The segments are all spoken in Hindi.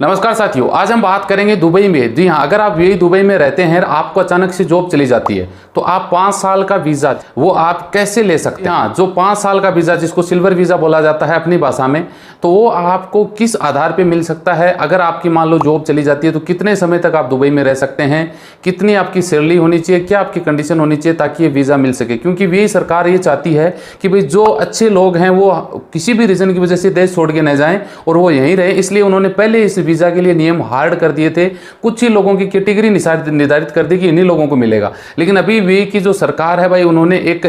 नमस्कार साथियों, आज हम बात करेंगे दुबई में। जी हाँ, अगर आप यही दुबई में रहते हैं, आपको अचानक से जॉब चली जाती है तो आप 5 साल का वीज़ा वो आप कैसे ले सकते हैं। हाँ, जो 5 साल का वीज़ा जिसको सिल्वर वीज़ा बोला जाता है अपनी भाषा में, तो वो आपको किस आधार पे मिल सकता है। अगर आपकी मान लो जॉब चली जाती है तो कितने समय तक आप दुबई में रह सकते हैं, कितनी आपकी सैलरी होनी चाहिए, क्या आपकी कंडीशन होनी चाहिए ताकि ये वीज़ा मिल सके। क्योंकि यही सरकार ये चाहती है कि भाई जो अच्छे लोग हैं वो किसी भी रीज़न की वजह से देश छोड़ के न जाएं और वो यहीं रहे। इसलिए उन्होंने पहले इस वीज़ा के लिए नियम हार्ड कर दिए थे। कुछ ही लोगों की कैटेगरी निर्धारित कर दी कि इन्हीं लोगों को मिलेगा। लेकिन अभी वे की जो सरकार है भाई, उन्होंने एक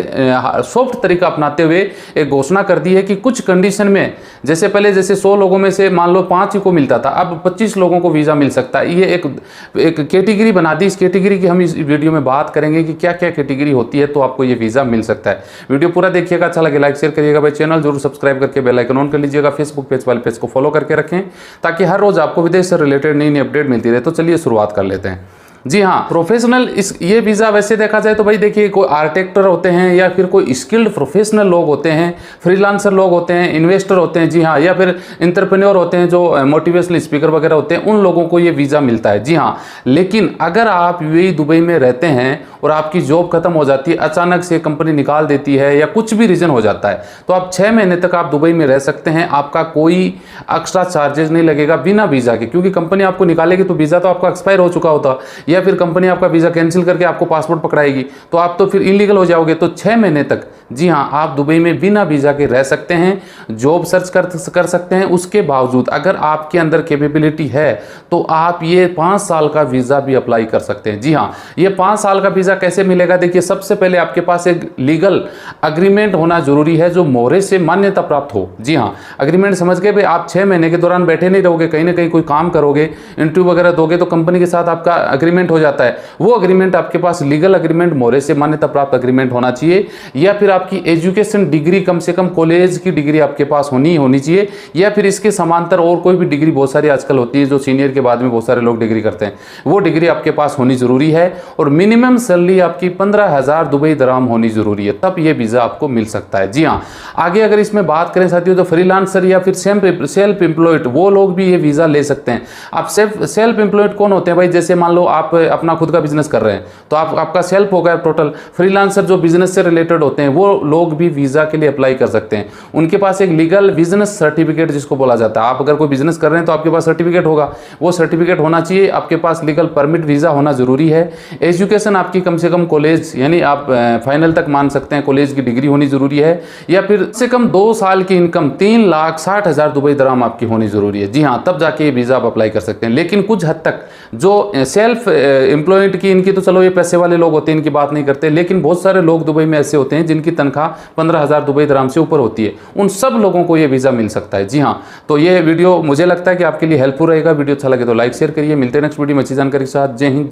सॉफ्ट तरीका अपनाते हुए एक घोषणा कर दी है कि कुछ कंडीशन में, जैसे पहले जैसे 100 लोगों में से मान लो 5 ही को मिलता था, अब 25 लोगों को वीज़ा मिल सकता है। ये एक कैटेगरी बना दी। इस कैटेगरी की हम इस वीडियो में बात करेंगे कि क्या क्या कैटेगरी होती है तो आपको ये वीज़ा मिल सकता है। वीडियो पूरा देखिएगा, अच्छा लगे लाइक शेयर करिएगा भाई। चैनल जरूर सब्सक्राइब करके बेल आइकन ऑन कर लीजिएगा। फेसबुक पेज वाले पेज को फॉलो करके रखें ताकि हर रोज आपको विदेश से रिलेटेड नई नई अपडेट मिलती रहे। तो चलिए शुरुआत कर लेते हैं। जी हाँ, प्रोफेशनल ये वीज़ा वैसे देखा जाए तो भाई देखिए, कोई आर्किटेक्टर होते हैं या फिर कोई स्किल्ड प्रोफेशनल लोग होते हैं, फ्रीलांसर लोग होते हैं, इन्वेस्टर होते हैं, जी हाँ, या फिर एंटरप्रेन्योर होते हैं जो मोटिवेशनल स्पीकर वगैरह होते हैं, उन लोगों को ये वीज़ा मिलता है। जी हाँ, लेकिन अगर आप यूएई दुबई में रहते हैं और आपकी जॉब खत्म हो जाती है, अचानक से कंपनी निकाल देती है या कुछ भी रीज़न हो जाता है, तो आप 6 महीने तक आप दुबई में रह सकते हैं। आपका कोई एक्स्ट्रा चार्जेस नहीं लगेगा बिना वीज़ा के, क्योंकि कंपनी आपको निकालेगी तो वीज़ा तो आपका एक्सपायर हो चुका होता, या फिर कंपनी आपका वीज़ा कैंसिल करके आपको पासपोर्ट पकड़ाएगी तो आप तो फिर इलीगल हो जाओगे। तो 6 महीने तक जी हाँ, आप दुबई में बिना वीज़ा के रह सकते हैं, जॉब सर्च कर सकते हैं। उसके बावजूद अगर आपके अंदर कैपेबिलिटी है तो आप ये 5 साल का वीज़ा भी अप्लाई कर सकते हैं। जी हाँ, ये 5 साल का वीज़ा कैसे मिलेगा, देखिए सबसे पहले आपके पास एक लीगल अग्रीमेंट होना जरूरी है जो मोहरे से मान्यता प्राप्त हो। जी हाँ, अग्रीमेंट समझ के भाई आप 6 महीने के दौरान बैठे नहीं रहोगे, कहीं ना कहीं कोई काम करोगे, इंटरव्यू वगैरह दोगे तो कंपनी के साथ आपका अग्रीमेंट हो जाता है। वो अग्रीमेंट आपके पास लीगल अग्रीमेंट, मोहरे से मान्यता प्राप्त अग्रीमेंट होना चाहिए, या फिर आपकी एजुकेशन डिग्री कम से कम कॉलेज की डिग्री आपके पास होनी चाहिए, या फिर इसके समांतर और कोई भी डिग्री बहुत सारी आजकल होती है जो सीनियर के बाद में बहुत सारे लोग डिग्री करते हैं, वो डिग्री आपके पास होनी जरूरी है। और मिनिमम सैलरी आपकी 15,000 दुबई दराम होनी जरूरी है, तब ये वीज़ा आपको मिल सकता है। जी हाँ, आगे अगर इसमें बात करें साथियों तो फ्रीलांसर या फिर सेल्फ एम्प्लॉयड वो लोग भी ये वीज़ा ले सकते हैं। आप सेल्फ एम्प्लॉयड कौन होते हैं भाई, जैसे मान लो आप अपना खुद का बिजनेस कर रहे हैं तो आपका सेल्फ हो गया टोटल। फ्रीलांसर जो बिजनेस से रिलेटेड होते हैं वो लोग भी वीज़ा के लिए अप्लाई कर सकते हैं। उनके पास एक लीगल बिजनेस सर्टिफिकेट जिसको बोला जाता है, आप अगर कोई बिजनेस कर रहे हैं तो आपके पास सर्टिफिकेट होगा, वो सर्टिफिकेट होना चाहिए। आपके पास लीगल परमिट वीज़ा होना जरूरी है। एजुकेशन आपकी कम से कम कॉलेज यानी आप फाइनल तक मान सकते हैं कॉलेज की डिग्री होनी जरूरी है, या फिर से कम 2 साल की इनकम 3,60,000 दुबई दराम आपकी होनी जरूरी है। जी हाँ, तब जाके ये वीज़ा आप अप्लाई कर सकते हैं। लेकिन कुछ हद तक जो सेल्फ एम्प्लॉयड की इनकी तो चलो ये पैसे वाले लोग होते हैं, इनकी बात नहीं करते, लेकिन बहुत सारे लोग दुबई में ऐसे होते हैं जिनकी तनख्वाह 15,000 दुबई दराम से ऊपर होती है, उन सब लोगों को ये वीज़ा मिल सकता है। जी हाँ, तो ये वीडियो मुझे लगता है कि आपके लिए हेल्पफुल रहेगा। वीडियो अच्छा लगे तो लाइक शेयर करिए। मिलते हैं नेक्स्ट वीडियो में अच्छी जानकारी के साथ। जय हिंद।